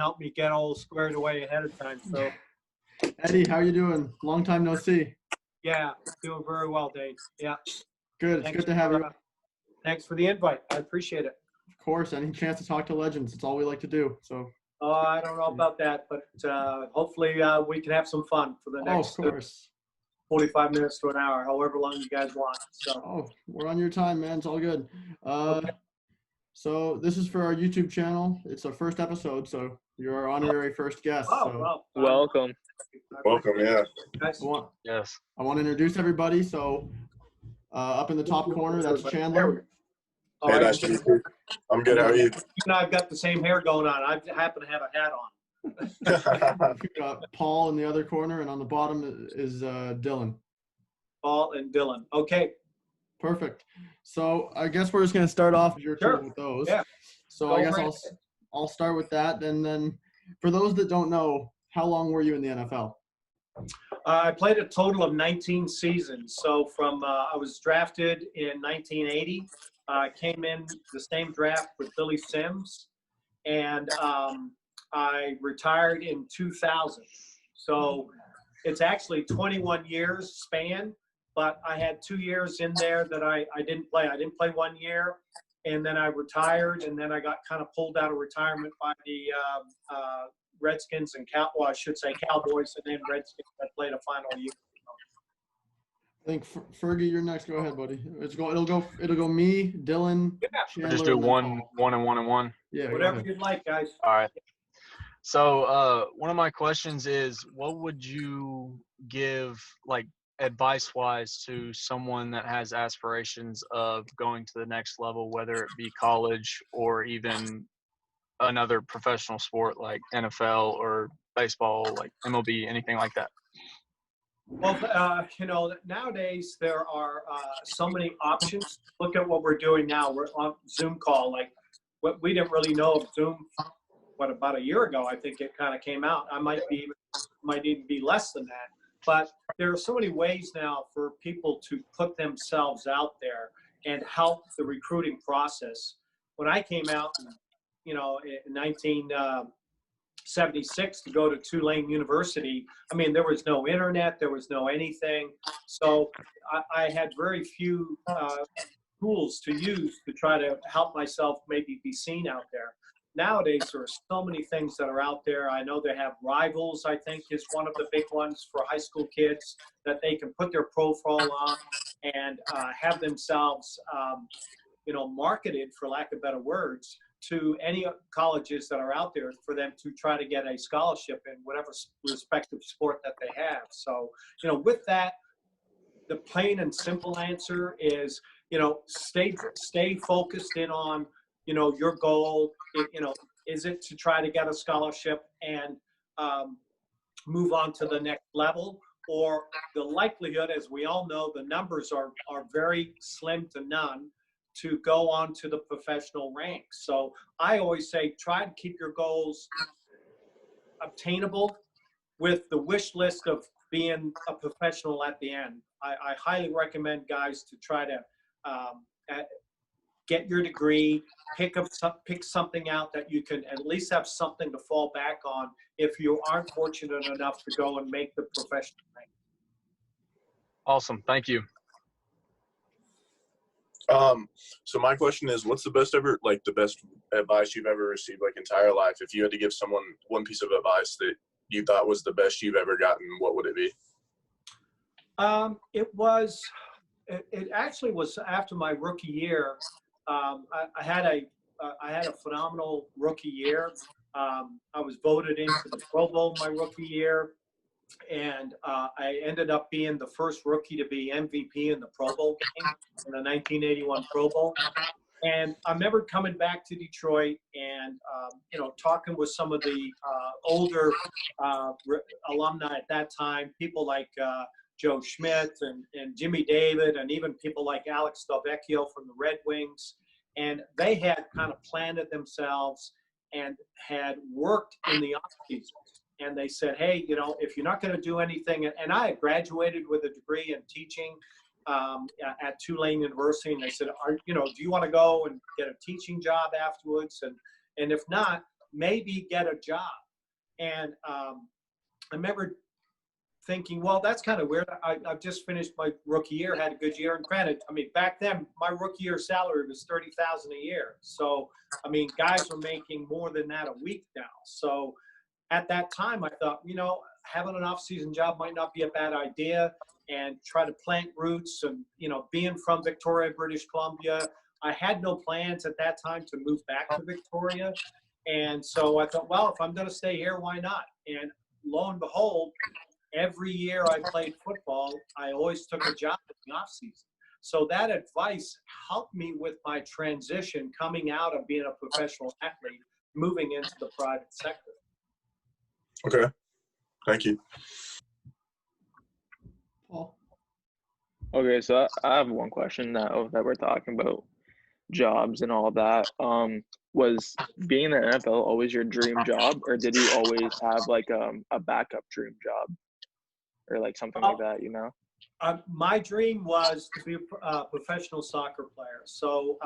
help me get all squared away ahead of time. So, Eddie, how you doing? Long time no see. yeah, doing very well, Dave. Yeah. Good. It's good to have you. Thanks for the invite. I appreciate it. Of course, any chance to talk to legends. It's all we like to do. So. I don't know about that, but hopefully we can have some fun for the next of course. 45 minutes to an hour, however long you guys want. So. We're on your time, man. It's all good. Okay. So this is for our YouTube channel. It's our first episode, so you're our honorary first guest. Well, welcome. Welcome, yeah. Nice. Yes. I want to introduce everybody. So up in the top corner, that's Chandler. Hey, nice to meet you. I'm good. How are you? You and I've got the same hair going on. I happen to have a hat on. We've got Paul in the other corner, and on the bottom is Dylan. Paul and Dylan. Okay. Perfect. So I guess we're just going to start off your turn with those. Yeah. So I guess I'll start with that, and then for those that don't know, how long were you in the NFL? I played a total of 19 seasons. So from I was drafted in 1980. Came in the same draft with Billy Sims, and I retired in 2000. So it's actually 21 years span, but I had 2 years in there that I didn't play. I didn't play 1 year, and then I retired, and then I got kind of pulled out of retirement by the Redskins and I should say Cowboys, and then Redskins. I played a final year. I think Fergie, you're next. Go ahead, buddy. It'll go me, Dylan, Chandler. Just do one and one. Yeah. Whatever you'd like, guys. All right. So one of my questions is, what would you give, like, advice-wise to someone that has aspirations of going to the next level, whether it be college or even another professional sport like NFL or baseball, like MLB, anything like that? Well, nowadays there are so many options. Look at what we're doing now. We're on Zoom call. Like, what we didn't really know of Zoom, about a year ago, I think it kind of came out. I might even be less than that. But there are so many ways now for people to put themselves out there and help the recruiting process. When I came out, in 1976 to go to Tulane University, I mean, there was no internet, there was no anything. So I had very few tools to use to try to help myself maybe be seen out there. Nowadays, there are so many things that are out there. I know they have Rivals, I think, is one of the big ones for high school kids that they can put their profile on and have themselves, marketed, for lack of better words, to any colleges that are out there for them to try to get a scholarship in whatever respective sport that they have. So, with that, the plain and simple answer is, stay focused in on, your goal. Is it to try to get a scholarship and move on to the next level? Or the likelihood, as we all know, the numbers are very slim to none to go on to the professional ranks. So I always say, try to keep your goals obtainable with the wish list of being a professional at the end. I highly recommend guys to try to get your degree, pick something out that you can at least have something to fall back on if you aren't fortunate enough to go and make the professional rank. Awesome. Thank you. So my question is, what's the best advice you've ever received, like, entire life? If you had to give someone one piece of advice that you thought was the best you've ever gotten, what would it be? It actually was after my rookie year. I had a phenomenal rookie year. I was voted into the Pro Bowl my rookie year, and I ended up being the first rookie to be MVP in the Pro Bowl game in the 1981 Pro Bowl. And I remember coming back to Detroit and talking with some of the older alumni at that time, people like Joe Schmidt and Jimmy David, and even people like Alex Delvecchio from the Red Wings. And they had kind of planted themselves and had worked in the offseason. And they said, hey, if you're not going to do anything, and I had graduated with a degree in teaching at Tulane University, and they said, do you want to go and get a teaching job afterwards? And if not, maybe get a job. And I remember thinking, well, that's kind of weird. I've just finished my rookie year, had a good year. And granted, I mean, back then my rookie year salary was $30,000 a year. So, I mean, guys were making more than that a week now. So at that time, I thought, having an off-season job might not be a bad idea, and try to plant roots. And, being from Victoria, British Columbia, I had no plans at that time to move back to Victoria. And so I thought, well, if I'm going to stay here, why not? And lo and behold, every year I played football, I always took a job in the off season. So that advice helped me with my transition coming out of being a professional athlete, moving into the private sector. Okay. Thank you. Paul? Okay, so I have one question now that we're talking about jobs and all that. Was being in the NFL always your dream job, or did you always have like a backup dream job, or like something like that? My dream was to be a professional soccer player. So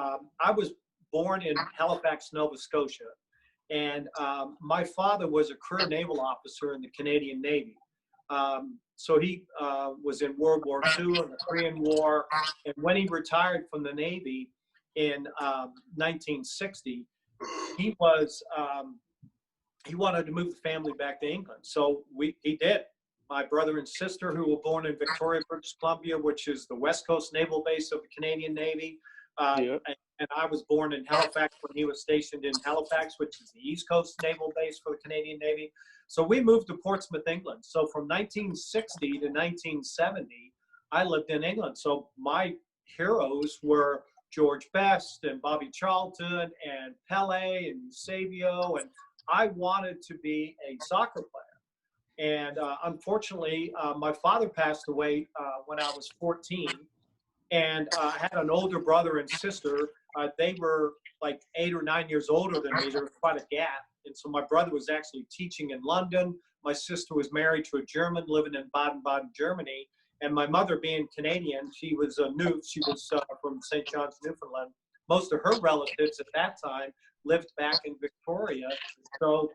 I was born in Halifax, Nova Scotia, and my father was a career naval officer in the Canadian Navy. So he was in World War II and the Korean War, and when he retired from the Navy in 1960, he wanted to move the family back to England. So he did. My brother and sister, who were born in Victoria, British Columbia, which is the West Coast Naval Base of the Canadian Navy. And I was born in Halifax when he was stationed in Halifax, which is the East Coast Naval Base for the Canadian Navy. So we moved to Portsmouth, England. So from 1960 to 1970, I lived in England. So my heroes were George Best and Bobby Charlton and Pele and Eusebio, and I wanted to be a soccer player. And unfortunately, my father passed away when I was 14, and I had an older brother and sister. They were like 8 or 9 years older than me. There was quite a gap. And so my brother was actually teaching in London. My sister was married to a German living in Baden-Baden, Germany. And my mother, being Canadian, she was from St. John's, Newfoundland. Most of her relatives at that time lived back in Victoria. So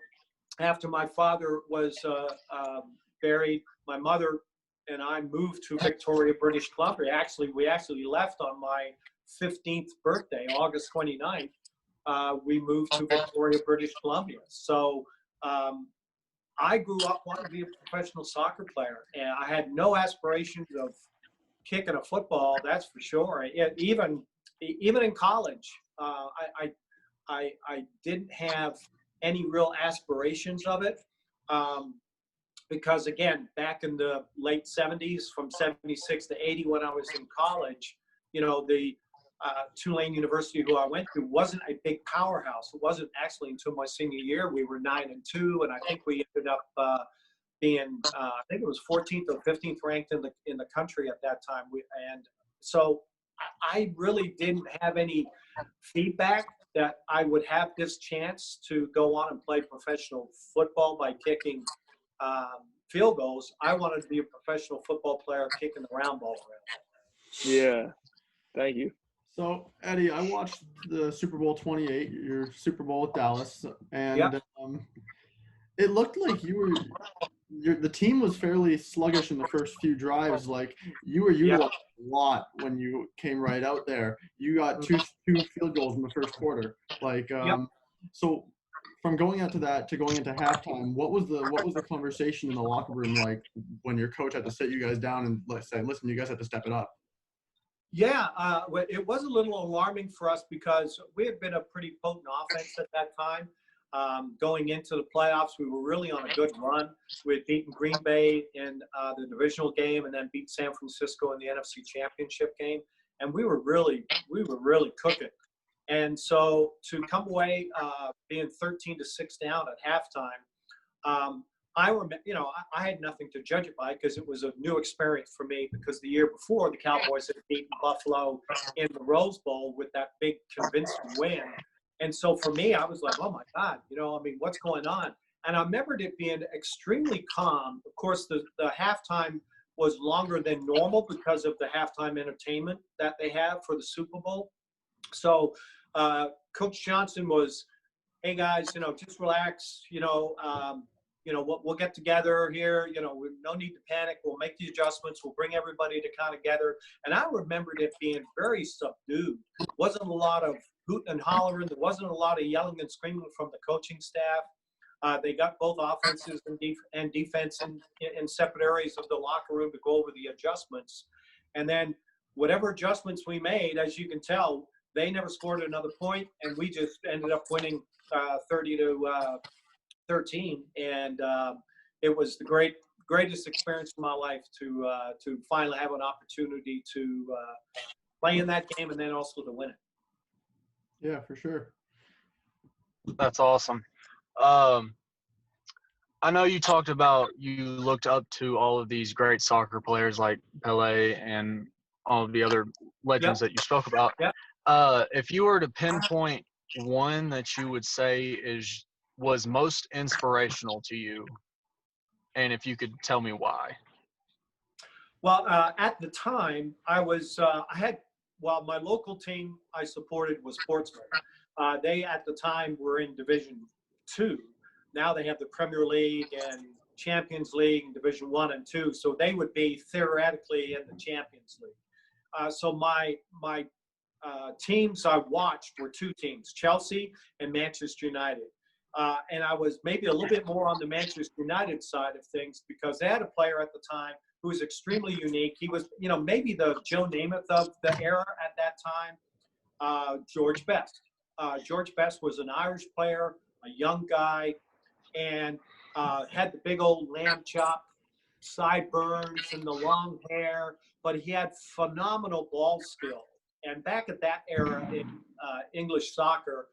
after my father was buried, my mother and I moved to Victoria, British Columbia. We actually left on my 15th birthday, August 29th. We moved to Victoria, British Columbia. So I grew up wanting to be a professional soccer player, and I had no aspirations of kicking a football, that's for sure. Even in college, I didn't have any real aspirations of it, because again, back in the late 70s, from 76 to 80, when I was in college, the Tulane University, who I went to, wasn't a big powerhouse. It wasn't actually until my senior year. We were 9-2, and I think we ended up being, I think it was 14th or 15th ranked in the country at that time. And so I really didn't have any feedback that I would have this chance to go on and play professional football by kicking field goals. I wanted to be a professional football player kicking the round ball around. Yeah, thank you. So, Eddie, I watched the Super Bowl 28, your Super Bowl with Dallas, and it looked like the team was fairly sluggish in the first few drives. Like, you were utilized a lot when you came right out there. You got two field goals in the first quarter. So from going out to that to going into halftime, what was the conversation in the locker room like when your coach had to sit you guys down and say, listen, you guys have to step it up? Yeah, it was a little alarming for us because we had been a pretty potent offense at that time. Going into the playoffs, we were really on a good run. We had beaten Green Bay in the divisional game, and then beat San Francisco in the NFC Championship game, and we were really cooking. And so to come away being 13-6 down at halftime, I remember, I had nothing to judge it by because it was a new experience for me, because the year before the Cowboys had beaten Buffalo in the Rose Bowl with that big convincing win. And so for me, I was like, oh my God, what's going on? And I remembered it being extremely calm. Of course, the halftime was longer than normal because of the halftime entertainment that they have for the Super Bowl. So Coach Johnson was hey guys, just relax, we'll get together here, no need to panic. We'll make the adjustments. We'll bring everybody to kind of together. And I remembered it being very subdued. Wasn't a lot of hooting and hollering. There wasn't a lot of yelling and screaming from the coaching staff. They got both offenses and defense in separate areas of the locker room to go over the adjustments. And then whatever adjustments we made, as you can tell, they never scored another point, and we just ended up winning 30-13. And it was the greatest experience of my life to finally have an opportunity to play in that game and then also to win it. Yeah, for sure. That's awesome. I know you talked about you looked up to all of these great soccer players like Pele and all of the other legends that you spoke about. Yep. If you were to pinpoint one that you would say was most inspirational to you, and if you could tell me why. Well, at the time, my local team I supported was Portsmouth. They, at the time, were in Division II. Now they have the Premier League and Champions League and Division I and II, so they would be theoretically in the Champions League. So my teams I watched were two teams, Chelsea and Manchester United. And I was maybe a little bit more on the Manchester United side of things because they had a player at the time who was extremely unique. He was, maybe the Joe Namath of the era at that time, George Best. George Best was an Irish player, a young guy, and had the big old lamb chop, sideburns, and the long hair, but he had phenomenal ball skill. And back at that era in English soccer,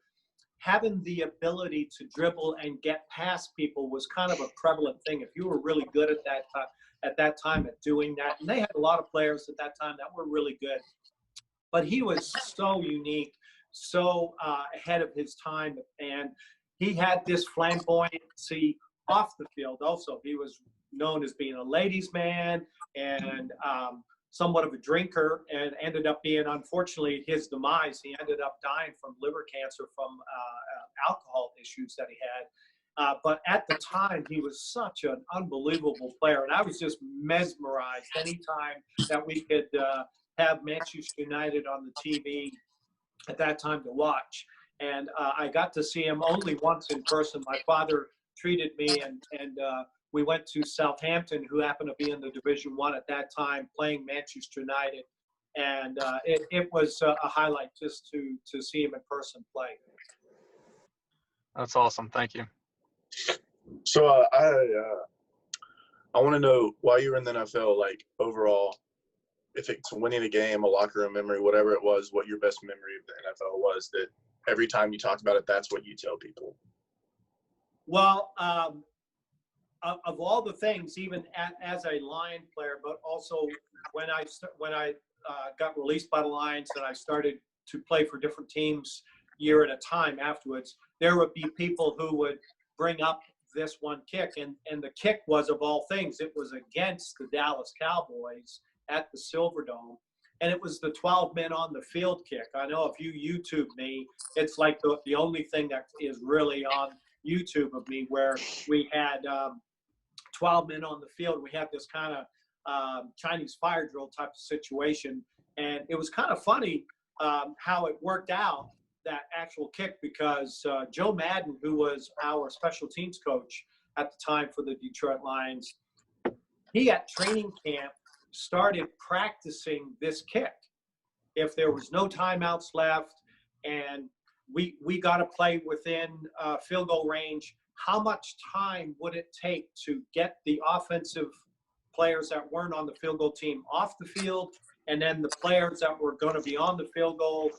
having the ability to dribble and get past people was kind of a prevalent thing. If you were really good at that time at doing that, and they had a lot of players at that time that were really good, but he was so unique, so ahead of his time, and he had this flamboyancy off the field also. He was known as being a ladies' man and somewhat of a drinker, and ended up being, unfortunately, his demise. He ended up dying from liver cancer from alcohol issues that he had. But at the time, he was such an unbelievable player, and I was just mesmerized anytime that we could have Manchester United on the TV at that time to watch. And I got to see him only once in person. My father treated me, and we went to Southampton, who happened to be in the Division I at that time, playing Manchester United. And it was a highlight just to see him in person play. That's awesome. Thank you. So I want to know, while you were in the NFL, like overall, if it's winning a game, a locker room memory, whatever it was, what your best memory of the NFL was that every time you talked about it, that's what you tell people. Well, of all the things, even as a Lion player, but also when I got released by the Lions and I started to play for different teams year at a time afterwards, there would be people who would bring up this one kick, and the kick was, of all things, it was against the Dallas Cowboys at the Silverdome, and it was the 12 men on the field kick. I know if you YouTube me, it's like the only thing that is really on YouTube of me, where we had 12 men on the field. We had this kind of Chinese fire drill type of situation, and it was kind of funny how it worked out, that actual kick, because Joe Madden, who was our special teams coach at the time for the Detroit Lions, he at training camp started practicing this kick. If there was no timeouts left and we got to play within field goal range, how much time would it take to get the offensive players that weren't on the field goal team off the field, and then the players that were going to be on the field goal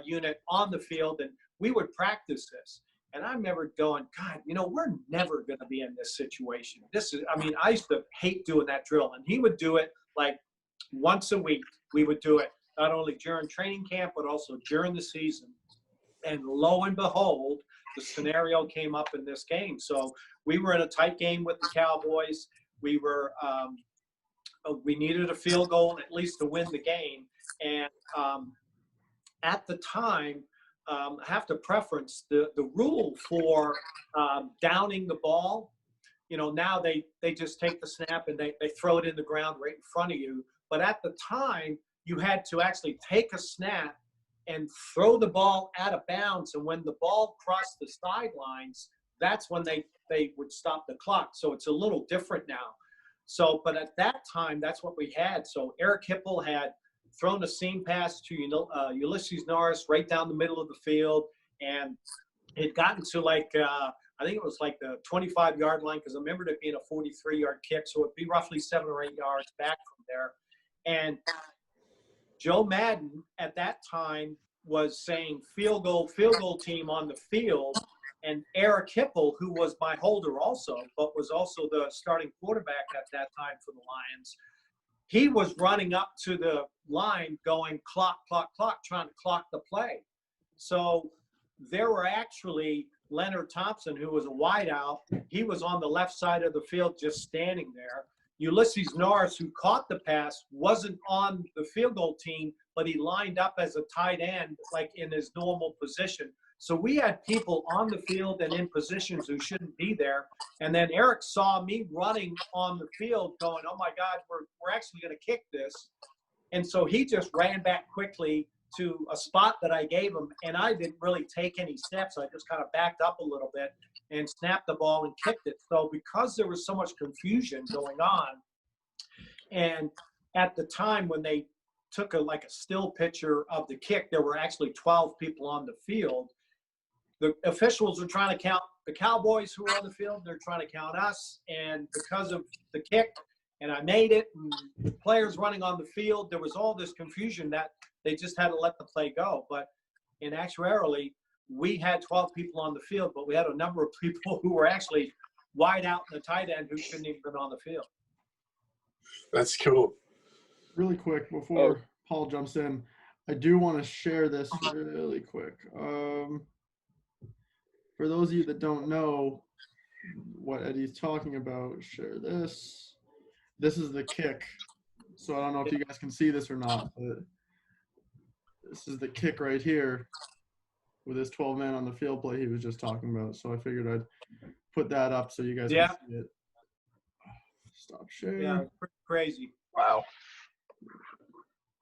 unit on the field? And we would practice this. And I remember going, God, we're never going to be in this situation. I used to hate doing that drill. And he would do it like once a week. We would do it not only during training camp, but also during the season. And lo and behold, the scenario came up in this game. So we were in a tight game with the Cowboys. We needed a field goal at least to win the game. And at the time, have to preference the rule for downing the ball. You know, now they just take the snap and they throw it in the ground right in front of you. But at the time, you had to actually take a snap and throw the ball out of bounds. And when the ball crossed the sidelines, that's when they would stop the clock. So it's a little different now. So, but at that time, that's what we had. So Eric Hipple had thrown a seam pass to Ulysses Norris right down the middle of the field, and it gotten to like I think it was like the 25-yard line, because I remembered it being a 43-yard kick, so it'd be roughly 7 or 8 yards back from there. And Joe Madden at that time was saying field goal team on the field. And Eric Hipple, who was my holder also, but was also the starting quarterback at that time for the Lions, he was running up to the line going clock, clock, clock, trying to clock the play. So there were actually Leonard Thompson, who was a wideout. He was on the left side of the field just standing there. Ulysses Norris, who caught the pass, wasn't on the field goal team, but he lined up as a tight end, like in his normal position. So we had people on the field and in positions who shouldn't be there. And then Eric saw me running on the field going, oh my God, we're actually going to kick this. And so he just ran back quickly to a spot that I gave him. And I didn't really take any steps. I just kind of backed up a little bit and snapped the ball and kicked it. So because there was so much confusion going on, and at the time when they took a still picture of the kick, there were actually 12 people on the field. The officials were trying to count the Cowboys who were on the field. They're trying to count us. And because of the kick, and I made it, and the players running on the field, there was all this confusion that they just had to let the play go. But in actuality, we had 12 people on the field, but we had a number of people who were actually wide out in the tight end who shouldn't even been on the field. That's cool. Really quick before Paul jumps in, I do want to share this really quick. For those of you that don't know what Eddie's talking about, share this. This is the kick. So I don't know if you guys can see this or not, but this is the kick right here with this 12-man on the field play he was just talking about. So I figured I'd put that up so you guys can see it. Stop sharing. Yeah, crazy. Wow.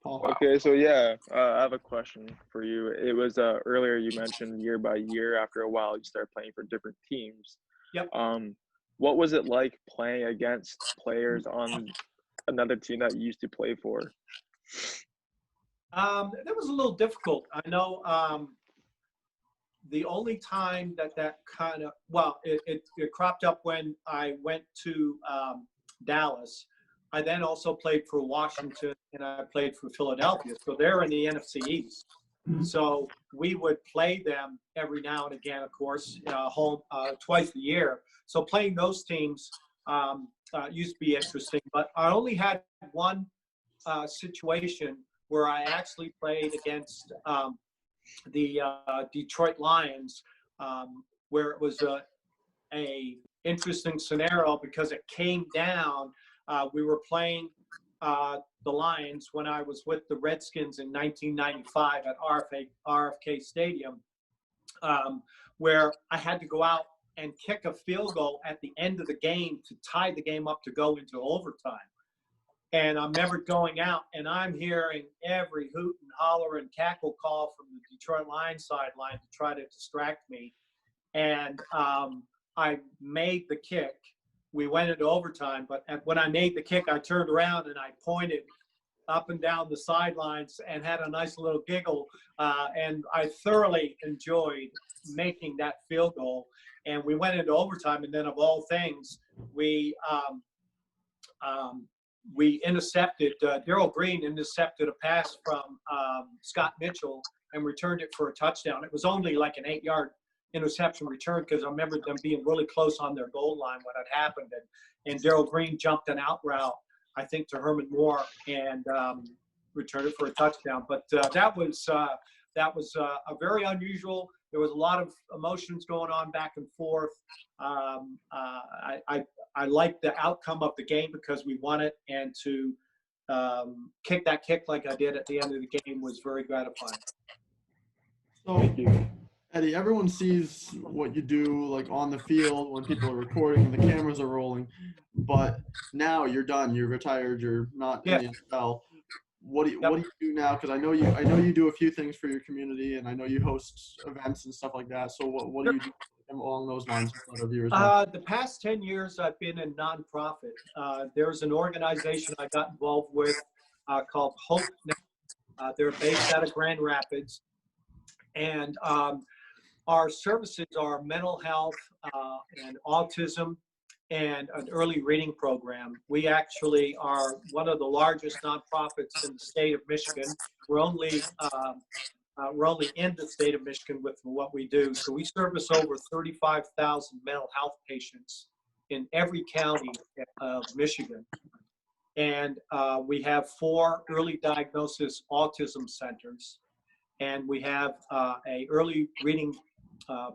Paul. Okay, so yeah, I have a question for you. It was earlier you mentioned year by year, after a while you start playing for different teams. Yep. What was it like playing against players on another team that you used to play for? That was a little difficult. I know the only time that kind of, it cropped up when I went to Dallas. I then also played for Washington, and I played for Philadelphia. So they're in the NFC East. So we would play them every now and again, of course, home twice a year. So playing those teams used to be interesting. But I only had one situation where I actually played against the Detroit Lions, where it was a interesting scenario because it came down. We were playing the Lions when I was with the Redskins in 1995 at RFK Stadium, where I had to go out and kick a field goal at the end of the game to tie the game up to go into overtime. And I remember going out, and I'm hearing every hoot and holler and cackle call from the Detroit Lions sideline to try to distract me. And I made the kick. We went into overtime, but when I made the kick, I turned around and I pointed up and down the sidelines and had a nice little giggle. And I thoroughly enjoyed making that field goal. And we went into overtime, and then of all things, we intercepted, Darrell Green intercepted a pass from Scott Mitchell and returned it for a touchdown. It was only like an 8-yard interception return because I remember them being really close on their goal line when it happened. And Darrell Green jumped an out route, I think, to Herman Moore and returned it for a touchdown. But that was a very unusual. There was a lot of emotions going on back and forth. I liked the outcome of the game because we won it, and to kick that kick like I did at the end of the game was very gratifying. So, Thank you. Eddie, everyone sees what you do like on the field when people are recording and the cameras are rolling, but now you're done. You're retired. You're not in Yeah. the NFL. What do you Yep. what do you do now? Because I know you do a few things for your community, and I know you host events and stuff like that. So what do you do along those lines instead of yours? The past 10 years, I've been in nonprofit. There's an organization I got involved with called Hope Now. They're based out of Grand Rapids. And our services are mental health and autism and an early reading program. We actually are one of the largest nonprofits in the state of Michigan. We're only in the state of Michigan with what we do. So we service over 35,000 mental health patients in every county of Michigan. And we have 4 early diagnosis autism centers. And we have a early reading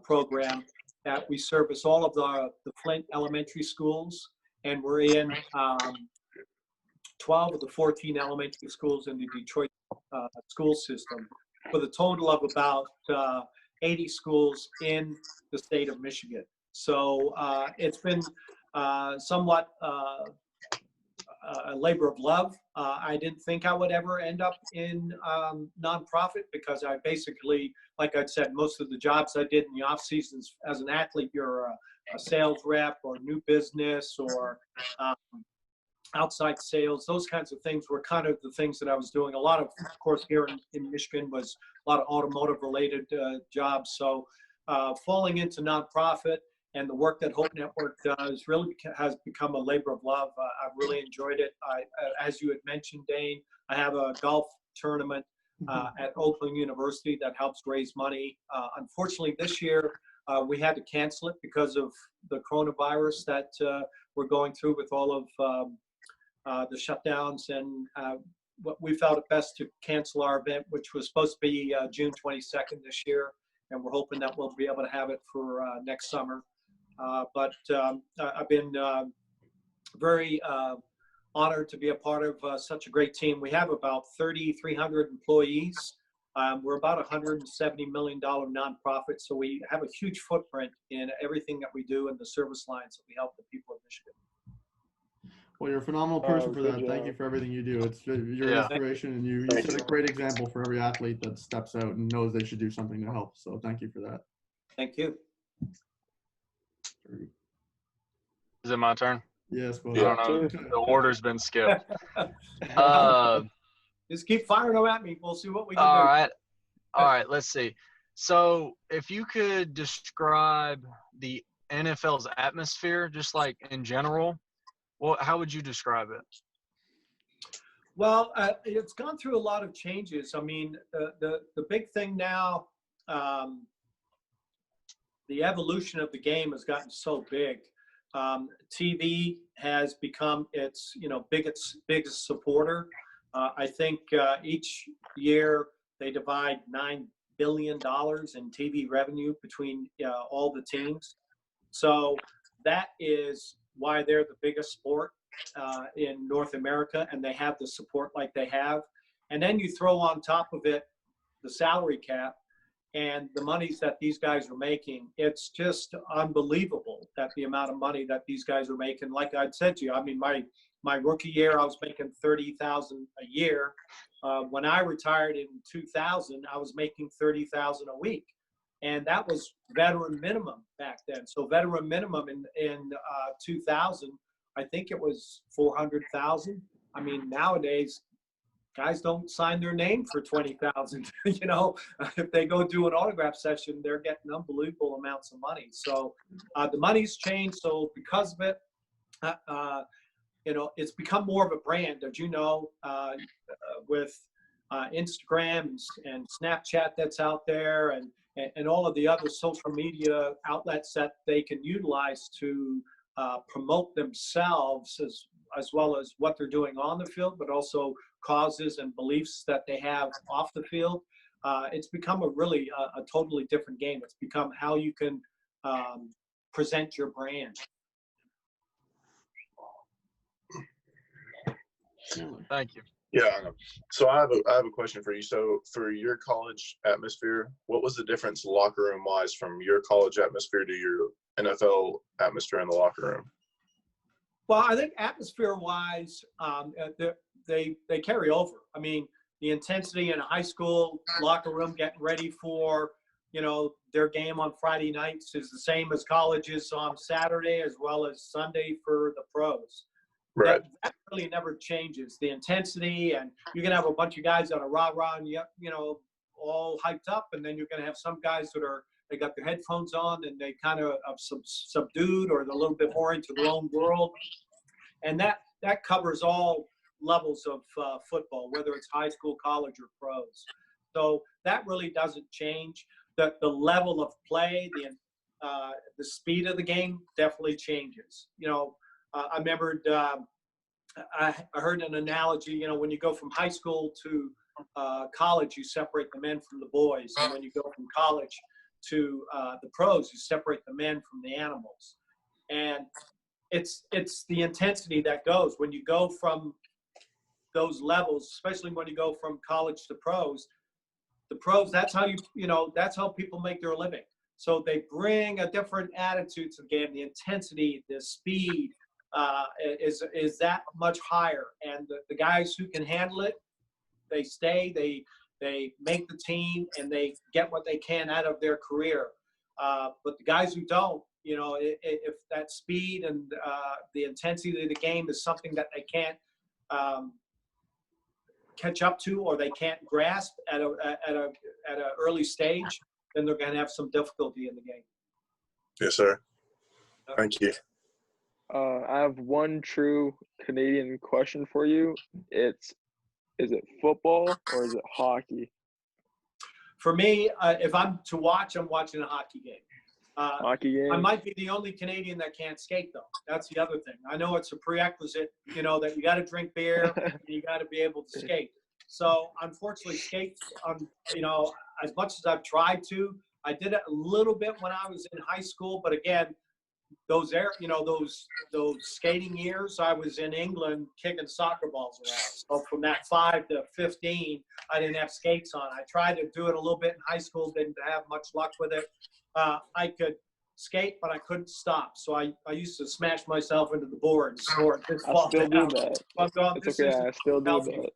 program that we service all of the Flint elementary schools. And we're in 12 of the 14 elementary schools in the Detroit school system, with a total of about 80 schools in the state of Michigan. So it's been somewhat a labor of love. I didn't think I would ever end up in nonprofit because I basically, like I said, most of the jobs I did in the off seasons as an athlete, you're a sales rep or new business or outside sales. Those kinds of things were kind of the things that I was doing. A lot of course, here in Michigan was a lot of automotive related jobs. So falling into nonprofit and the work that Hope Network does really has become a labor of love. I've really enjoyed it. As you had mentioned, Dane, I have a golf tournament at Oakland University that helps raise money. Unfortunately, this year we had to cancel it because of the coronavirus that we're going through with all of the shutdowns. And what we felt it best to cancel our event, which was supposed to be June 22nd this year. And we're hoping that we'll be able to have it for next summer. But I've been very honored to be a part of such a great team. We have about 3,300 employees. We're about a $170 million nonprofit, so we have a huge footprint in everything that we do and the service lines that we help the people of Michigan. Well, you're a phenomenal person for good that. Thank job. you for everything you do. You're an Yeah. inspiration, and you set a great example for every athlete that steps out and knows they should do something to help. So thank you for that. Thank you. Is it my turn? Yes, well, I don't know. The order's been skipped. Just keep firing them at me. We'll see what we can All do. right. All right. Let's see. So if you could describe the NFL's atmosphere, just like in general, how would you describe it? Well, it's gone through a lot of changes. I mean, the big thing now, the evolution of the game has gotten so big. TV has become its biggest supporter. I think each year they divide $9 billion in TV revenue between all the teams. So that is why they're the biggest sport in North America, and they have the support like they have. And then you throw on top of it the salary cap and the monies that these guys are making. It's just unbelievable that the amount of money that these guys are making. Like I'd said to you, I mean, my rookie year, I was making $30,000 a year. When I retired in 2000, I was making $30,000 a week. And that was veteran minimum back then. So veteran minimum in 2000, I think it was 400,000. I mean, nowadays, guys don't sign their name for 20,000. You know, if they go do an autograph session, they're getting unbelievable amounts of money. So the money's changed. So because of it, it's become more of a brand, as you know, with Instagram and Snapchat that's out there, and all of the other social media outlets that they can utilize to promote themselves as well as what they're doing on the field, but also causes and beliefs that they have off the field. It's become a totally different game. It's become how you can present your brand. Thank you. Yeah, I know. So I have a question for you. So for your college atmosphere, what was the difference locker room wise from your college atmosphere to your NFL atmosphere in the locker room? Well, I think atmosphere-wise, they carry over. I mean, the intensity in a high school locker room getting ready for, their game on Friday nights is the same as colleges on Saturday as well as Sunday for the pros. Right. That really never changes. The intensity, and you're gonna have a bunch of guys that are rah-rah and all hyped up, and then you're gonna have some guys they got their headphones on and they kind of subdued, or they're a little bit more into their own world. And that covers all levels of football, whether it's high school, college, or pros. So that really doesn't change. The level of play, the speed of the game definitely changes. I remembered I heard an analogy. When you go from high school to college, you separate the men from the boys, and when you go from college to the pros, you separate the men from the animals. And it's the intensity that goes when you go from those levels, especially when you go from college to pros. The pros, that's how people make their living. So they bring a different attitude to the game. The intensity, the speed is that much higher. And the guys who can handle it, they stay, they make the team, and they get what they can out of their career. But the guys who don't, if that speed and the intensity of the game is something that they can't catch up to, or they can't grasp at a early stage, then they're going to have some difficulty in the game. Yes, sir. Thank you. I have one true Canadian question for you. Is it football or is it hockey? For me, if I'm to watch, I'm watching a hockey game. Hockey game? I might be the only Canadian that can't skate, though. That's the other thing. I know it's a prerequisite, that you got to drink beer and you got to be able to skate. So unfortunately, skates, as much as I've tried to, I did it a little bit when I was in high school. But again, those skating years, I was in England kicking soccer balls around. So from that 5 to 15, I didn't have skates on. I tried to do it a little bit in high school, didn't have much luck with it. I could skate, but I couldn't stop. So I used to smash myself into the boards or just fall I still down. do that. It's okay. I still do that.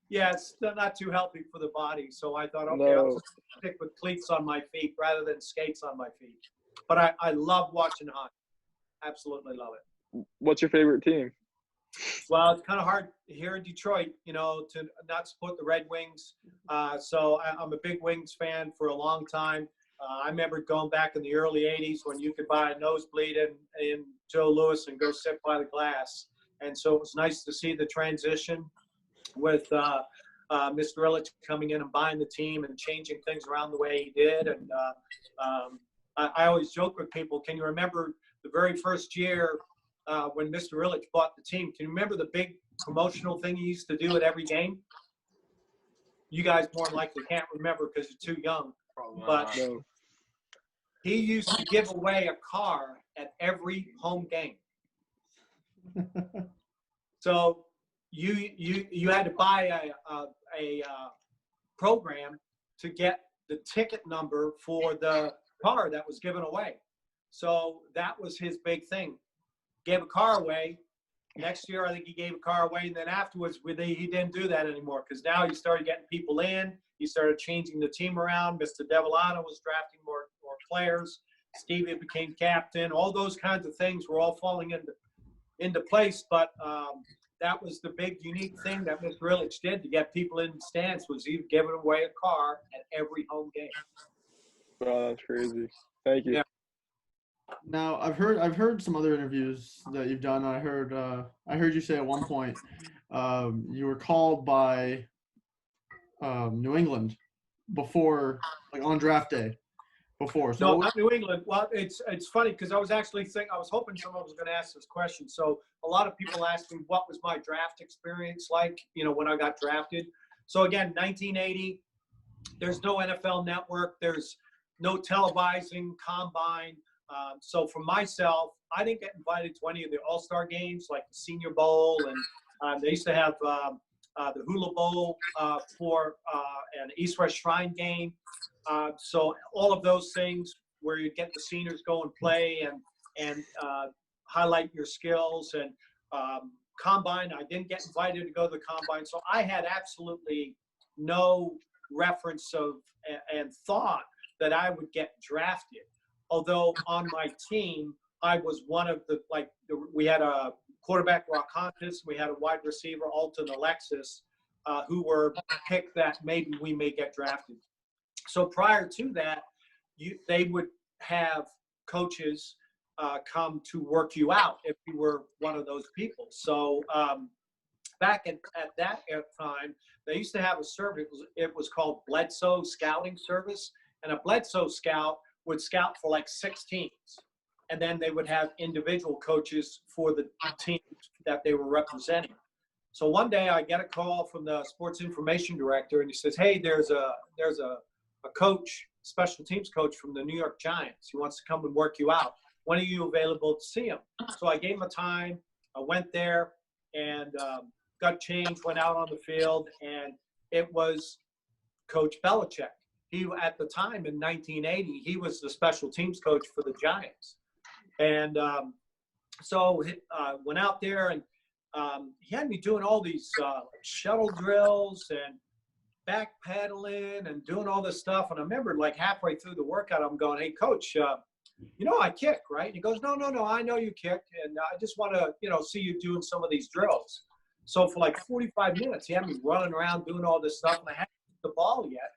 Yeah, it's not too healthy for the body. So I thought, okay, No. I'll just stick with cleats on my feet rather than skates on my feet. But I love watching hockey. Absolutely love it. What's your favorite team? Well, it's kind of hard here in Detroit, to not support the Red Wings. So I'm a big Wings fan for a long time. I remember going back in the early 80s when you could buy a nosebleed in Joe Louis and go sit by the glass. And so it was nice to see the transition with Mr. Ilitch coming in and buying the team and changing things around the way he did. And I always joke with people, can you remember the very first year when Mr. Ilitch bought the team? Can you remember the big promotional thing he used to do at every game? You guys more than likely can't remember because you're too young. But No. he used to give away a car at every home game. So you had to buy a program to get the ticket number for the car that was given away. So that was his big thing. Gave a car away. Next year, I think he gave a car away, and then afterwards, he didn't do that anymore because now he started getting people in. He started changing the team around. Mr. Devellano was drafting more players. Stevie became captain. All those kinds of things were all falling into place. But that was the big unique thing that Mr. Ilitch did to get people in the stands, was he giving away a car at every home game. Oh, that's crazy. Thank you. Yeah. Now I've heard some other interviews that you've done. I heard you say at one point you were called by New England before, like on draft day. Before. So no, not New England. Well, it's funny because I was hoping someone was going to ask this question. So a lot of people ask me what was my draft experience like, when I got drafted. So again, 1980, there's no NFL network. There's no televising, combine. So for myself, I didn't get invited to any of the All-Star games like the Senior Bowl. And they used to have the Hula Bowl for an East-West Shrine game. So all of those things where you get the seniors go and play and highlight your skills. And combine, I didn't get invited to go to the combine. So I had absolutely no reference of and thought that I would get drafted. Although on my team, I was one of we had a quarterback, Rock Hontus, we had a wide receiver, Alton Alexis, who were picked that maybe we may get drafted. So prior to that, they would have coaches come to work you out if you were one of those people. So back at that time, they used to have a service. It was called Bledsoe Scouting Service, and a Bledsoe scout would scout for like 6 teams, and then they would have individual coaches for the teams that they were representing. So one day I get a call from the sports information director, and he says, "Hey, there's a coach, special teams coach from the New York Giants. He wants to come and work you out. When are you available to see him?" So I gave him a time. I went there and got changed, went out on the field, and it was Coach Belichick. He, at the time in 1980, he was the special teams coach for the Giants. And so went out there, and he had me doing all these shuttle drills and backpedaling and doing all this stuff. And I remember like halfway through the workout, I'm going, "Hey, Coach, you know I kick, right?" And he goes, No, I know you kick, and I just want to, see you doing some of these drills. So for like 45 minutes, he had me running around doing all this stuff, and I hadn't hit the ball yet,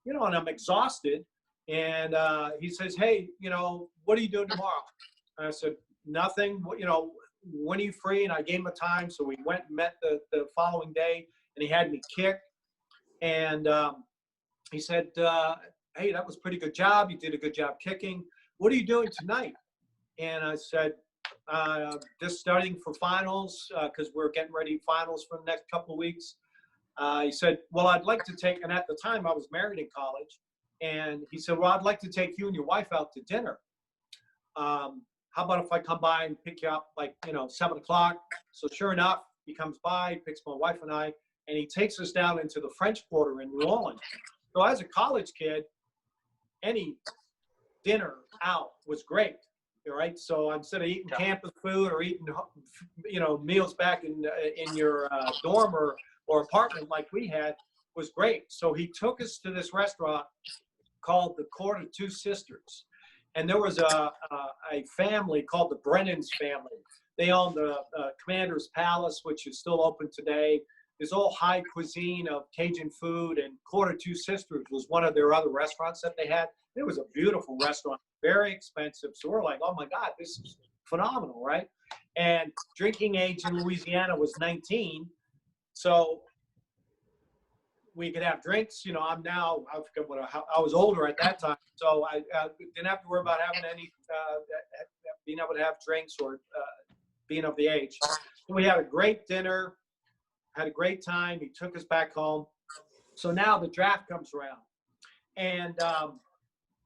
and I'm exhausted. And he says, "Hey, what are you doing tomorrow?" And I said, "Nothing. When are you free?" And I gave him a time, so we went and met the following day, and he had me kick. And he said, "Hey, that was a pretty good job. You did a good job kicking. What are you doing tonight?" And I said, "Just studying for finals because we're getting ready finals for the next couple of weeks." He said, "Well, I'd like to take," and at the time I was married in college, and he said, "Well, I'd like to take you and your wife out to dinner. How about if I come by and pick you up like, 7 o'clock?" So sure enough, he comes by, picks my wife and I, and he takes us down into the French Quarter in New Orleans. So as a college kid, any dinner out was great, right? So instead of eating campus food or eating, meals back in your dorm or apartment like we had, was great. So he took us to this restaurant called the Court of Two Sisters. And there was a family called the Brennan's family. They owned the Commander's Palace, which is still open today. There's all high cuisine of Cajun food, and Court of Two Sisters was one of their other restaurants that they had. It was a beautiful restaurant, very expensive. So we're like, "Oh my God, this is phenomenal," right? And drinking age in Louisiana was 19. So we could have drinks. I forget I was older at that time. So I didn't have to worry about having being able to have drinks or being of the age. So we had a great dinner, had a great time. He took us back home. So now the draft comes around, and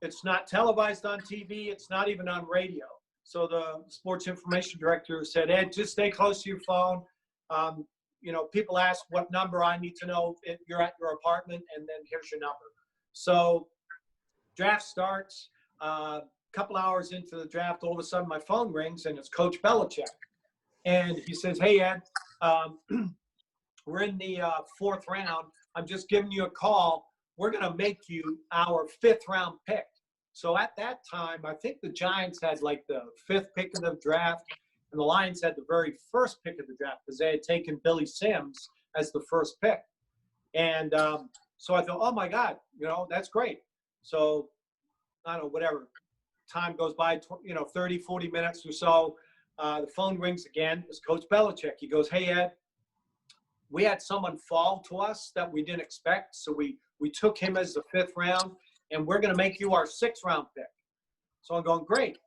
it's not televised on TV. It's not even on radio. So the sports information director said, "Ed, just stay close to your phone. People ask what number I need to know if you're at your apartment, and then here's your number." So draft starts. A couple hours into the draft, all of a sudden my phone rings, and it's Coach Belichick. And he says, "Hey, Ed, we're in the 4th round. I'm just giving you a call. We're going to make you our 5th round pick." So at that time, I think the Giants had like the 5th pick of the draft, and the Lions had the very first pick of the draft because they had taken Billy Sims as the first pick. And so I thought, "Oh my God, that's great." So I don't know, whatever. Time goes by, 30, 40 minutes or so. The phone rings again. It's Coach Belichick. He goes, "Hey, Ed, we had someone fall to us that we didn't expect. So we took him as the 5th round, and we're going to make you our 6th round pick." So I'm going, great.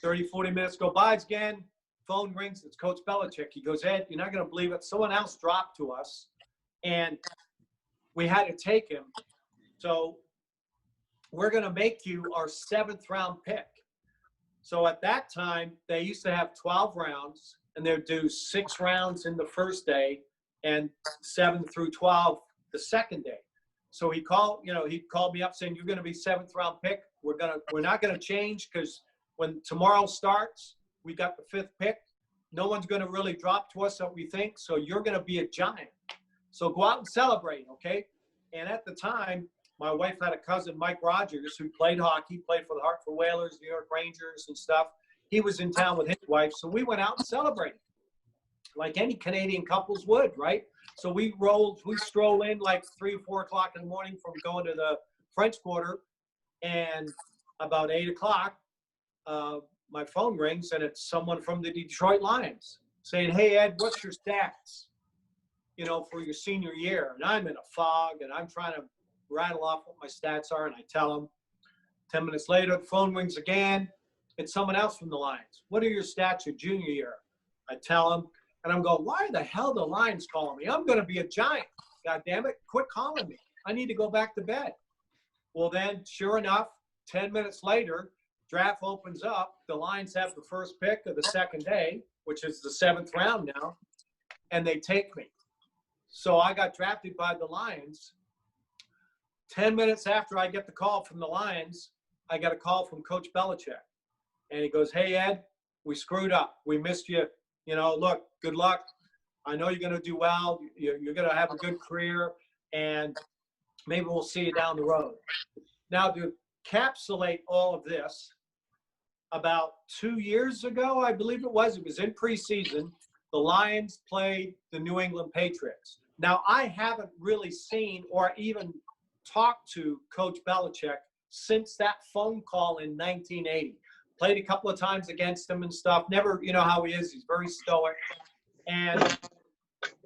30, 40 minutes go by again. Phone rings. It's Coach Belichick. He goes, "Ed, you're not going to believe it. Someone else dropped to us, and we had to take him. So we're going to make you our 7th round pick." So at that time, they used to have 12 rounds, and they'd do 6 rounds in the first day, and 7 through 12 the second day. So he called me up saying, "You're going to be 7th round pick. We're not going to change because when tomorrow starts, we got the 5th pick. No one's going to really drop to us that we think. So you're going to be a giant. So go out and celebrate, okay?" And at the time, my wife had a cousin, Mike Rogers, who played hockey, played for the Hartford Whalers, New York Rangers and stuff. He was in town with his wife. So we went out and celebrated like any Canadian couples would, right? So we stroll in like 3 or 4 o'clock in the morning from going to the French Quarter. And about 8 o'clock, my phone rings and it's someone from the Detroit Lions saying, "Hey, Ed, what's your stats, for your senior year?" And I'm in a fog and I'm trying to rattle off what my stats are. And I tell them. 10 minutes later, the phone rings again. It's someone else from the Lions. "What are your stats your junior year?" I tell them. And I'm going, "Why the hell the Lions calling me? I'm going to be a giant. God damn it. Quit calling me. I need to go back to bed." Well, then, sure enough, 10 minutes later, draft opens up. The Lions have the first pick of the second day, which is the 7th round now, and they take me. So I got drafted by the Lions. 10 minutes after I get the call from the Lions, I got a call from Coach Belichick. And he goes, "Hey, Ed, we screwed up. We missed you. Look, good luck. I know you're going to do well. You're going to have a good career, and maybe we'll see you down the road." Now, to encapsulate all of this, about 2 years ago, I believe it was in preseason, the Lions played the New England Patriots. Now, I haven't really seen or even talked to Coach Belichick since that phone call in 1980. Played a couple of times against him and stuff. Never, how he is. He's very stoic. And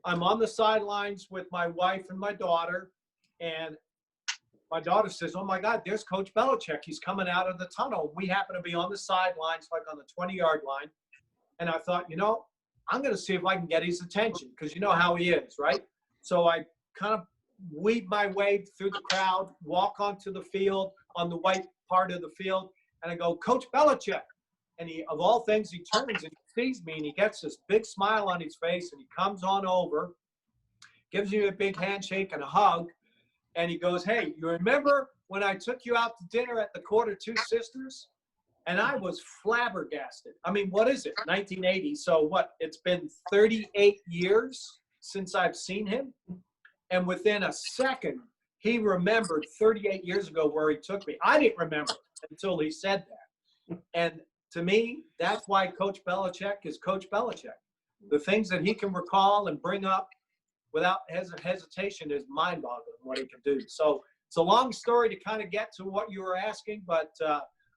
I'm on the sidelines with my wife and my daughter. And my daughter says, "Oh, my God, there's Coach Belichick. He's coming out of the tunnel." We happen to be on the sidelines, like on the 20-yard line. And I thought, I'm going to see if I can get his attention because you know how he is, right? So I kind of weave my way through the crowd, walk onto the field, on the white part of the field, and I go, "Coach Belichick." And he, of all things, he turns and he sees me and he gets this big smile on his face and he comes on over, gives me a big handshake and a hug. And he goes, "Hey, you remember when I took you out to dinner at the Quarter Two Sisters?" And I was flabbergasted. I mean, what is it? 1980. So what? It's been 38 years since I've seen him. And within a second, he remembered 38 years ago where he took me. I didn't remember until he said that. And to me, that's why Coach Belichick is Coach Belichick. The things that he can recall and bring up without hesitation is mind-boggling what he can do. So it's a long story to kind of get to what you were asking, but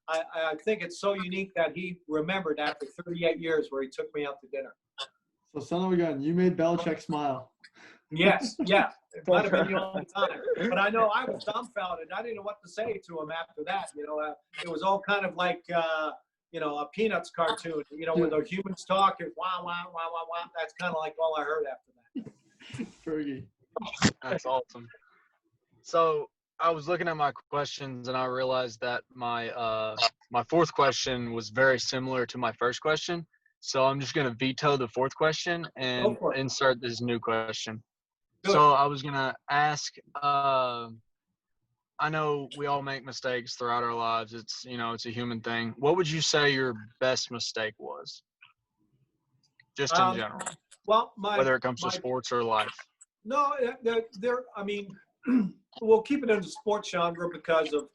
I think it's so unique that he remembered after 38 years where he took me out to dinner. So, son of a gun, you made Belichick smile. Yes, yeah. It might have been the only time. But I know I was dumbfounded. I didn't know what to say to him after that. It was all kind of like, a Peanuts cartoon, where the humans talk and wow, wow, wow, wow, wow. That's kind of like all I heard after that. Fergie. That's awesome. So I was looking at my questions and I realized that my my fourth question was very similar to my first question. So I'm just going to veto the fourth question and insert this new question. Good. So I was going to ask, I know we all make mistakes throughout our lives. It's, it's a human thing. What would you say your best mistake was? Just in general. Well, whether it comes to sports or life. No, I mean, we'll keep it in the sports genre because of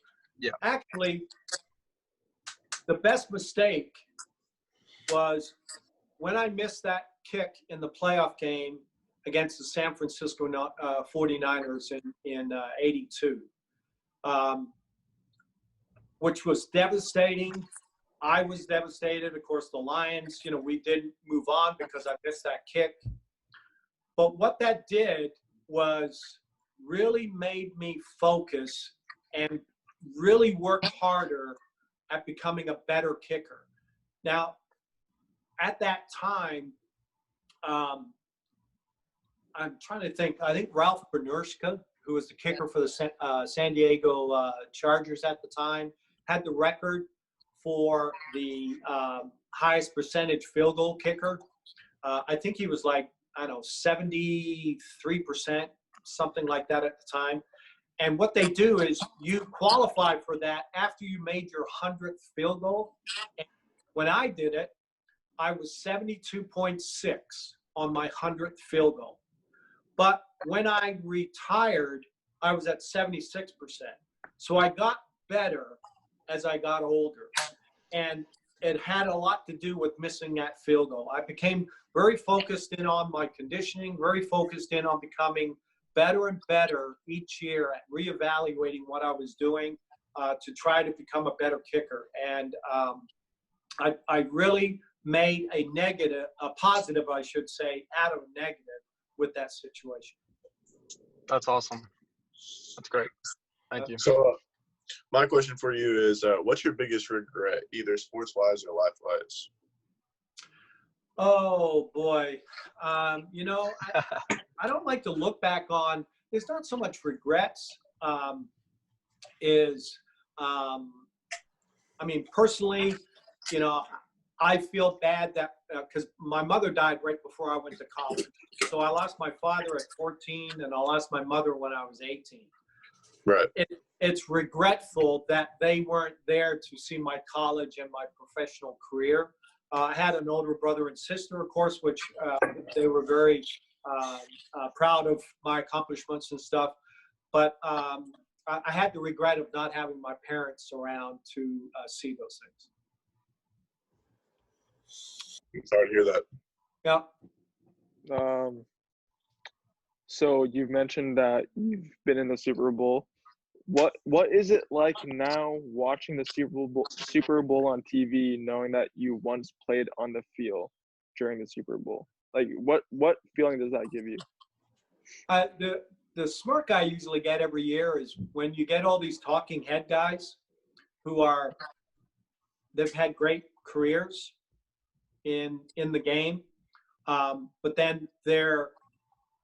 actually the best mistake was when I missed that kick in the playoff game against the San Francisco 49ers in 82, which was devastating. I was devastated. Of course, the Lions, we didn't move on because I missed that kick. But what that did was really made me focus and really work harder at becoming a better kicker. Now, at that time, I'm trying to think. I think Ralph Bernurshka, who was the kicker for the San Diego Chargers at the time, had the record for the highest percentage field goal kicker. I think he was like I don't know, 73%, something like that at the time. And what they do is you qualify for that after you made your 100th field goal. And when I did it, I was 72.6 on my 100th field goal. But when I retired, I was at 76%. So I got better as I got older. And it had a lot to do with missing that field goal. I became very focused in on my conditioning, very focused in on becoming better and better each year at reevaluating what I was doing to try to become a better kicker. And I really made a positive, I should say, out of negative with that situation. That's awesome. That's great. Thank you. So my question for you is, what's your biggest regret, either sports-wise or life-wise? Oh, boy. You know, I don't like to look back on, it's not so much regrets, I mean, personally, you know, I feel bad that because my mother died right before I went to college. So I lost my father at 14 and I lost my mother when I was 18. Right. It's regretful that they weren't there to see my college and my professional career. I had an older brother and sister, of course, which they were very proud of my accomplishments and stuff. But I had the regret of not having my parents around to see those things. Sorry to hear that. Yeah. So you've mentioned that you've been in the Super Bowl. What is it like now watching the Super Bowl on TV, knowing that you once played on the field during the Super Bowl? Like what feeling does that give you? The smirk I usually get every year is when you get all these talking head guys they've had great careers in the game, but then they're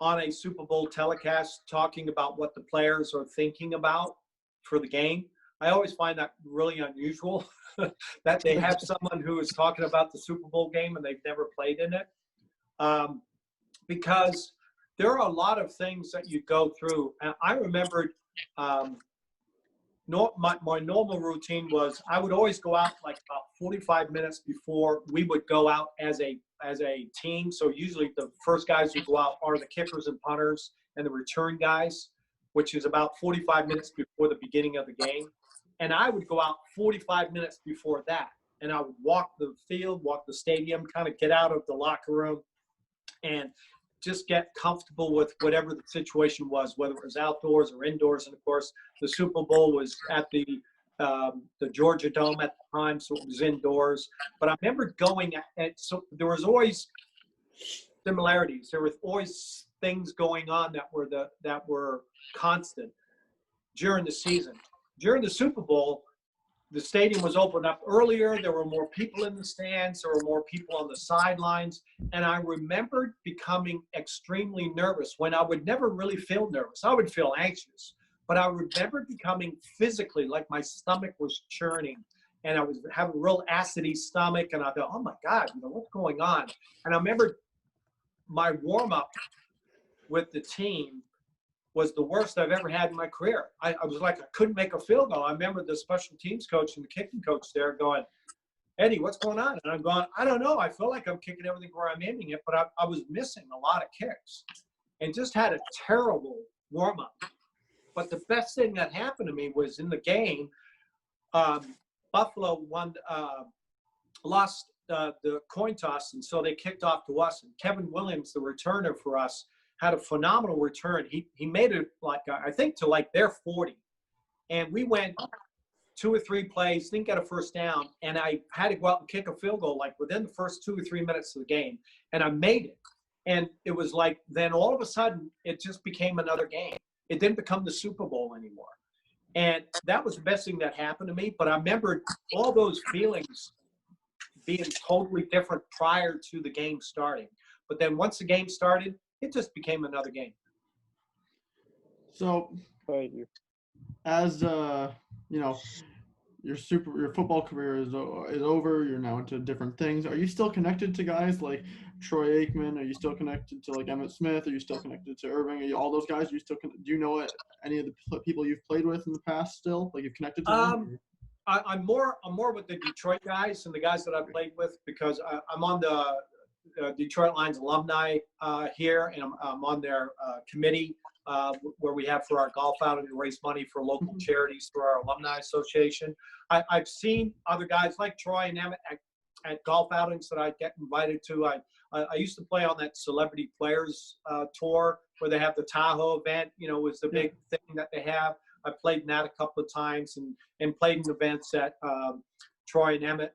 on a Super Bowl telecast talking about what the players are thinking about for the game. I always find that really unusual that they have someone who is talking about the Super Bowl game and they've never played in it. Because there are a lot of things that you go through. And I remembered my normal routine was I would always go out like about 45 minutes before we would go out as a team. So usually the first guys who go out are the kickers and punters and the return guys, which is about 45 minutes before the beginning of the game. And I would go out 45 minutes before that. And I would walk the field, walk the stadium, kind of get out of the locker room and just get comfortable with whatever the situation was, whether it was outdoors or indoors. And of course, the Super Bowl was at the Georgia Dome at the time, so it was indoors. But I remember going so there was always similarities. There was always things going on that were constant during the season. During the Super Bowl, the stadium was opened up earlier. There were more people in the stands. There were more people on the sidelines. And I remembered becoming extremely nervous when I would never really feel nervous. I would feel anxious. But I remember becoming physically like my stomach was churning and I was having a real acidy stomach. And I thought, oh my God, what's going on? And I remember my warm-up with the team was the worst I've ever had in my career. I was like, I couldn't make a field goal. I remember the special teams coach and the kicking coach there going, Eddie, what's going on? And I'm going, I don't know. I feel like I'm kicking everything where I'm aiming it, but I was missing a lot of kicks and just had a terrible warm-up. But the best thing that happened to me was in the game, Buffalo lost the coin toss, and so they kicked off to us. And Kevin Williams, the returner for us, had a phenomenal return. He made it like I think to like their 40, and we went 2 or 3 plays, didn't get a first down, and I had to go out and kick a field goal like within the first 2 or 3 minutes of the game, and I made it. And it was like then all of a sudden it just became another game. It didn't become the Super Bowl anymore, and that was the best thing that happened to me. But I remembered all those feelings being totally different prior to the game starting. But then once the game started, it just became another game. So, Thank you. as your football career is over. You're now into different things. Are you still connected to guys like Troy Aikman? Are you still connected to like Emmett Smith? Are you still connected to Irving? Are you, all those guys? Are you still do you know any of the people you've played with in the past still? Like you've connected to them? I'm more with the Detroit guys and the guys that I played with because I'm on the Detroit Lions alumni here, and I'm on their committee where we have for our golf outing to raise money for local charities through our alumni association. I've seen other guys like Troy and Emmett at golf outings that I get invited to. I used to play on that Celebrity Players tour where they have the Tahoe event. You know, was the big thing that they have. I played in that a couple of times and played in events that Troy and Emmett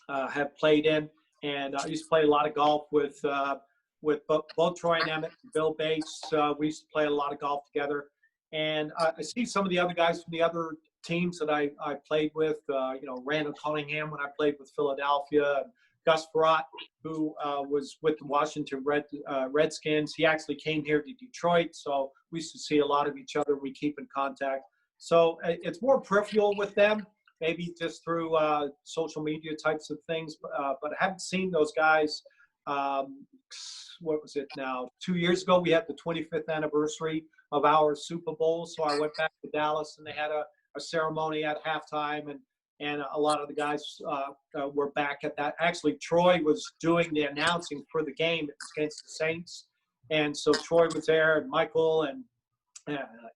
have played in. And I used to play a lot of golf with both Troy and Emmett, Bill Bates. We used to play a lot of golf together. And I see some of the other guys from the other teams that I played with, Randall Cunningham when I played with Philadelphia, Gus Frerotte, who was with the Washington Redskins. He actually came here to Detroit, so we used to see a lot of each other. We keep in contact. So it's more peripheral with them, maybe just through social media types of things. But I haven't seen those guys. What was it now? 2 years ago, we had the 25th anniversary of our Super Bowl. So I went back to Dallas, and they had a ceremony at halftime, and a lot of the guys were back at that. Actually, Troy was doing the announcing for the game. It was against the Saints. And so Troy was there, and Michael, and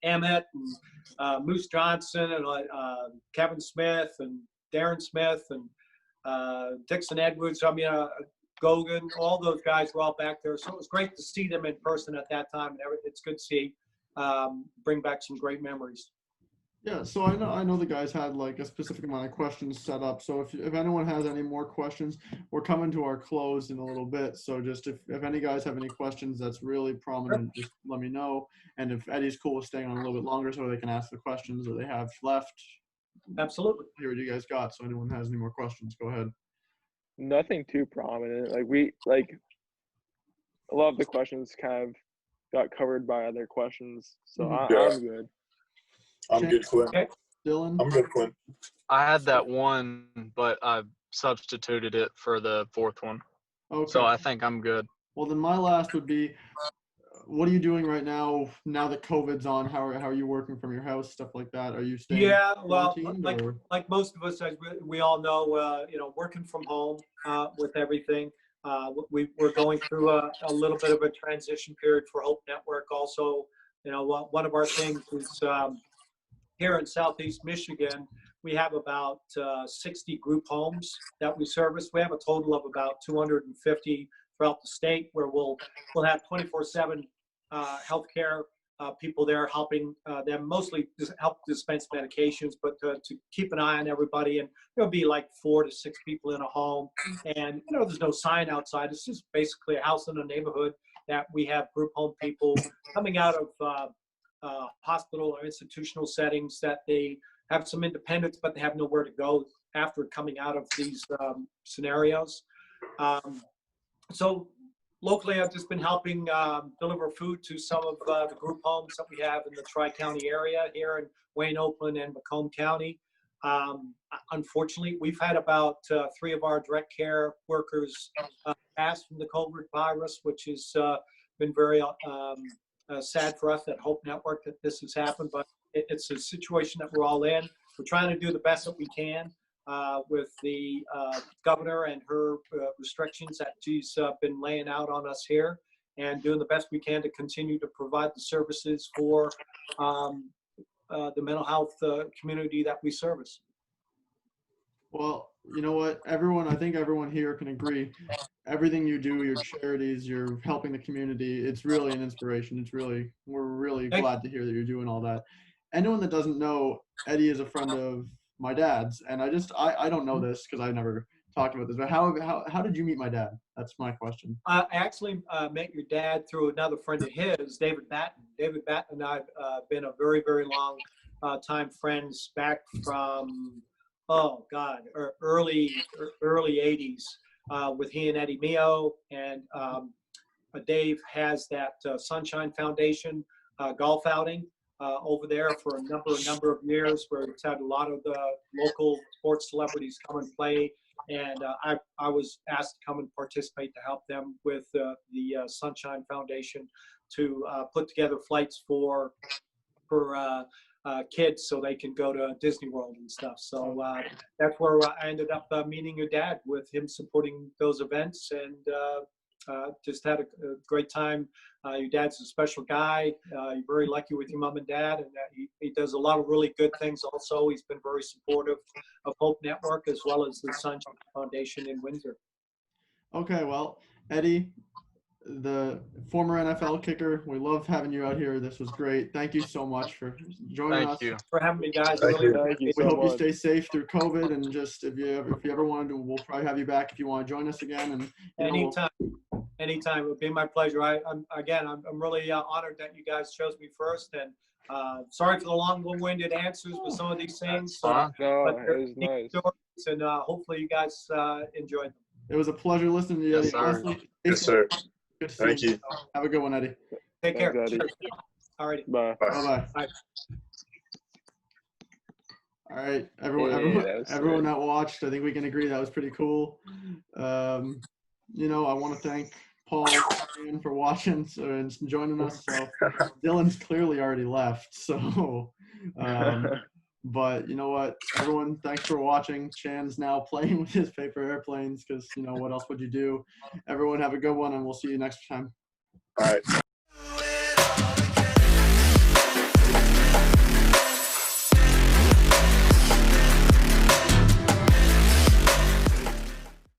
Emmett, and Moose Johnson, and Kevin Smith, and Darren Smith, and Dixon Edwards. I mean, Gogan, all those guys were all back there. So it was great to see them in person at that time. And it's good to see bring back some great memories. Yeah, so I know the guys had like a specific amount of questions set up. So if anyone has any more questions, we're coming to our close in a little bit. So just if any guys have any questions that's really prominent, just let me know. And if Eddie's cool with staying on a little bit longer so they can ask the questions that they have left. Absolutely. Hear what you guys got. So anyone has any more questions, go ahead. Nothing too prominent. Like a lot of the questions kind of got covered by other questions. So I'm good. I'm good, Quinn. Okay. Dylan? I'm good, Quinn. I had that one, but I substituted it for the fourth one. Okay. So I think I'm good. Well, then my last would be, what are you doing right now that COVID's on? How are you working from your house, stuff like that? Are you staying quarantined, like most of us, as we all know, working from home with everything. We're going through a little bit of a transition period for Hope Network. Also, one of our things is here in Southeast Michigan, we have about 60 group homes that we service. We have a total of about 250 throughout the state, where we'll have 24/7 healthcare people there helping them, mostly help dispense medications, but to keep an eye on everybody. And there'll be like 4 to 6 people in a home, and there's no sign outside. It's just basically a house in a neighborhood that we have group home people coming out of hospital or institutional settings that they have some independence, but they have nowhere to go after coming out of these scenarios. So locally, I've just been helping deliver food to some of the group homes that we have in the Tri-County area here in Wayne, Oakland, and Macomb County. Unfortunately, we've had about 3 of our direct care workers pass from the COVID virus, which has been very sad for us at Hope Network that this has happened, but it's a situation that we're all in. We're trying to do the best that we can with the governor and her restrictions that she's been laying out on us here, and doing the best we can to continue to provide the services for the mental health community that we service. Well, you know what, I think everyone here can agree. Everything you do, your charities, you're helping the community, it's really an inspiration. We're really glad to hear that you're doing all that. Anyone that doesn't know, Eddie is a friend of my dad's, and I don't know this because I never talked about this, but how did you meet my dad? That's my question. I actually met your dad through another friend of his, David Batten. David Batten and I have been a very, very long time friends back from, early 80s with he and Eddie Mio. And Dave has that Sunshine Foundation golf outing over there for a number of years, where it's had a lot of the local sports celebrities come and play. And I was asked to come and participate to help them with the Sunshine Foundation to put together flights for kids so they can go to Disney World and stuff. So that's where I ended up meeting your dad, with him supporting those events, and just had a great time. Your dad's a special guy. You're very lucky with your mom and dad, and he does a lot of really good things also. He's been very supportive of Hope Network as well as the Sunshine Foundation in Windsor. Okay, well, Eddie, the former NFL kicker, we love having you out here. This was great. Thank you so much for joining us. Thank you. For having me, guys. Thank Really you. Thank you We so hope you much. stay safe through COVID, and just if you ever want to, we'll probably have you back if you want to join us again. And Anytime, it would be my pleasure. I'm really honored that you guys chose me first, and sorry for the long-winded answers with some of these things. Fine. No, But it was nice. stories, and hopefully you guys enjoyed them. it was a pleasure listening to you, Yes, Eddie. sir. Honestly, Yes, sir. good to see Thank you. Have a good one, Eddie. Take care. Thanks, Eddie. Cheers. All righty. Bye. Bye. Bye-bye. Bye. All right, everyone, Hey, everyone, that was everyone sick. that watched, I think we can agree that was pretty cool. You know, I want to thank Paul again for watching and joining us. So Dylan's clearly already left. So, but you know what, everyone, thanks for watching. Chan's now playing with his paper airplanes because, you know, what else would you do? Everyone have a good one, and we'll see you next time. All right.